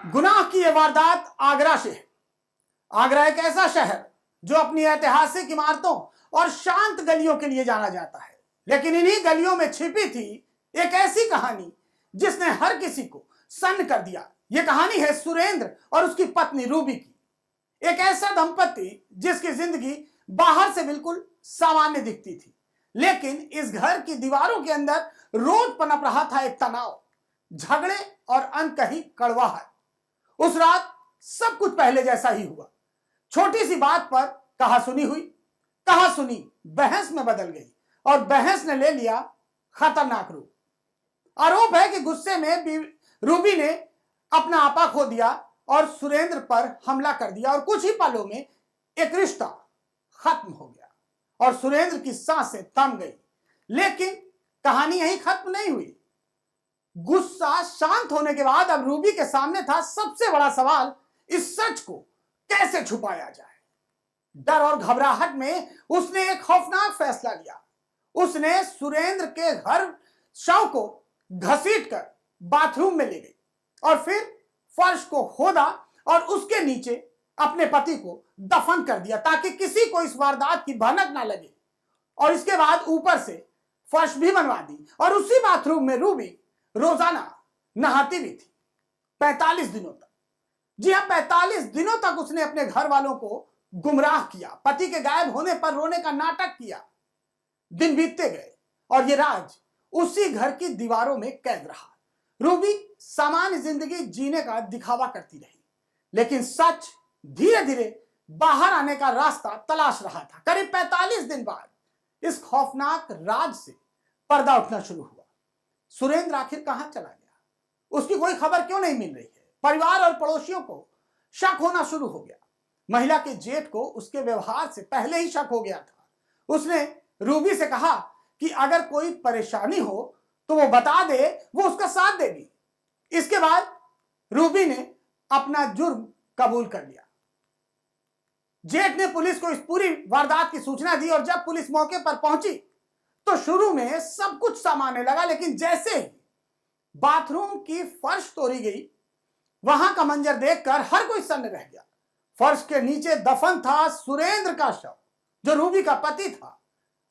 गुनाह की यह वारदात आगरा से है। आगरा एक ऐसा शहर जो अपनी ऐतिहासिक इमारतों और शांत गलियों के लिए जाना जाता है, लेकिन इन्हीं गलियों में छिपी थी एक ऐसी कहानी जिसने हर किसी को सन्न कर दिया। यह कहानी है सुरेंद्र और उसकी पत्नी रूबी की। एक ऐसा दंपति जिसकी जिंदगी बाहर से बिल्कुल सामान्य दिखती थी, लेकिन इस घर की दीवारों के अंदर रोज पनप रहा था एक तनाव, झगड़े और अनकही कड़वाहट। उस रात सब कुछ पहले जैसा ही हुआ। छोटी सी बात पर कहा सुनी बहस में बदल गई और बहस ने ले लिया खतरनाक रूप। आरोप है कि गुस्से में रूबी ने अपना आपा खो दिया और सुरेंद्र पर हमला कर दिया और कुछ ही पलों में एक रिश्ता खत्म हो गया और सुरेंद्र की सांसें थम गई। लेकिन कहानी यही खत्म नहीं हुई। गुस्सा शांत होने के बाद अब रूबी के सामने था सबसे बड़ा सवाल, इस सच को कैसे छुपाया जाए। डर और घबराहट में उसने एक खौफनाक फैसला लिया। उसने सुरेंद्र के घर शव को घसीटकर बाथरूम में ले गई और फिर फर्श को खोदा और उसके नीचे अपने पति को दफन कर दिया ताकि किसी को इस वारदात की भनक ना लगे। और इसके बाद ऊपर से फर्श भी बनवा दी और उसी बाथरूम में रूबी रोजाना नहाती भी थी 45 दिनों तक। जी हाँ, 45 दिनों तक उसने अपने घर वालों को गुमराह किया, पति के गायब होने पर रोने का नाटक किया। दिन बीतते गए और ये राज उसी घर की दीवारों में कैद रहा। रूबी सामान्य जिंदगी जीने का दिखावा करती रही, लेकिन सच धीरे धीरे बाहर आने का रास्ता तलाश रहा था। करीब 45 दिन बाद इस खौफनाक राज से पर्दा उठना शुरू हुआ। सुरेंद्र आखिर कहां चला गया? उसकी कोई खबर क्यों नहीं मिल रही है? परिवार और पड़ोसियों को शक होना शुरू हो गया। महिला के जेठ को उसके व्यवहार से पहले ही शक हो गया था। उसने रूबी से कहा कि अगर कोई परेशानी हो तो वो बता दे, वो उसका साथ देगी। इसके बाद रूबी ने अपना जुर्म कबूल कर लिया। जेठ ने पुलिस को इस पूरी वारदात की सूचना दी और जब पुलिस मौके पर पहुंची तो शुरू में सब कुछ सामान्य लगा, लेकिन जैसे ही बाथरूम की फर्श तोड़ी गई, वहां का मंजर देखकर हर कोई सन्न रह गया। फर्श के नीचे दफन था सुरेंद्र का शव, जो रूबी का पति था,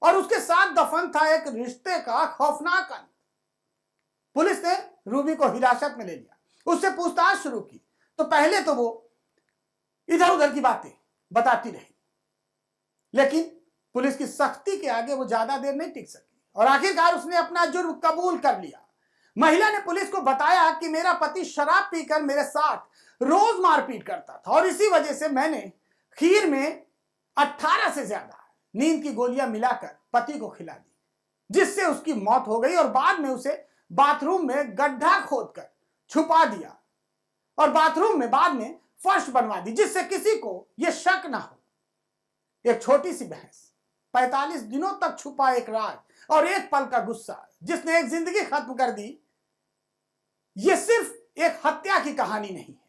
और उसके साथ दफन था एक रिश्ते का खौफनाक अंत। पुलिस ने रूबी को हिरासत में ले लिया, उससे पूछताछ शुरू की तो पहले तो वो इधर उधर की बातें बताती रही, लेकिन पुलिस की सख्ती के आगे वो ज्यादा देर नहीं टिक सकी और आखिरकार उसने अपना जुर्म कबूल कर लिया। महिला ने पुलिस को बताया कि मेरा पति शराब पीकर मेरे साथ रोज मारपीट करता था और इसी वजह से मैंने खीर में 18 से ज्यादा नींद की गोलियां मिलाकर पति को खिला दी, जिससे उसकी मौत हो गई और बाद में उसे बाथरूम में गड्ढा खोदकर छुपा दिया और बाथरूम में बाद में फर्श बनवा दी, जिससे किसी को यह शक ना हो। एक छोटी सी बहस, 45 दिनों तक छुपा एक राज और एक पल का गुस्सा जिसने एक जिंदगी खत्म कर दी। यह सिर्फ एक हत्या की कहानी नहीं है,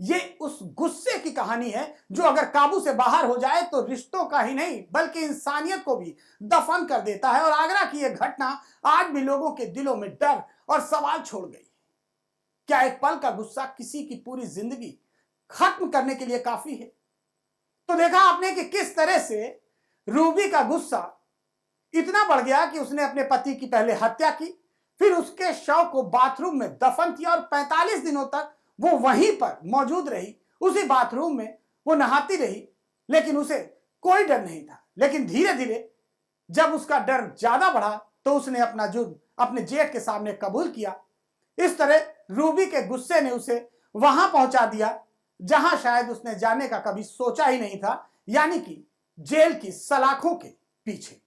यह उस गुस्से की कहानी है जो अगर काबू से बाहर हो जाए तो रिश्तों का ही नहीं बल्कि इंसानियत को भी दफन कर देता है। और आगरा की यह घटना आज भी लोगों के दिलों में डर और सवाल छोड़ गई। क्या एक पल का गुस्सा किसी की पूरी जिंदगी खत्म करने के लिए काफी है? तो देखा आपने कि किस तरह से रूबी का गुस्सा इतना बढ़ गया कि उसने अपने पति की पहले हत्या की, फिर उसके शव को बाथरूम में दफन किया और 45 दिनों तक वो वहीं पर मौजूद रही, उसी बाथरूम में वो नहाती रही, लेकिन उसे कोई डर नहीं था। लेकिन धीरे धीरे जब उसका डर ज्यादा बढ़ा तो उसने अपना जुर्म अपने जेठ के सामने कबूल किया। इस तरह रूबी के गुस्से ने उसे वहां पहुंचा दिया जहां शायद उसने जाने का कभी सोचा ही नहीं था, यानी कि जेल की सलाखों के पीछे।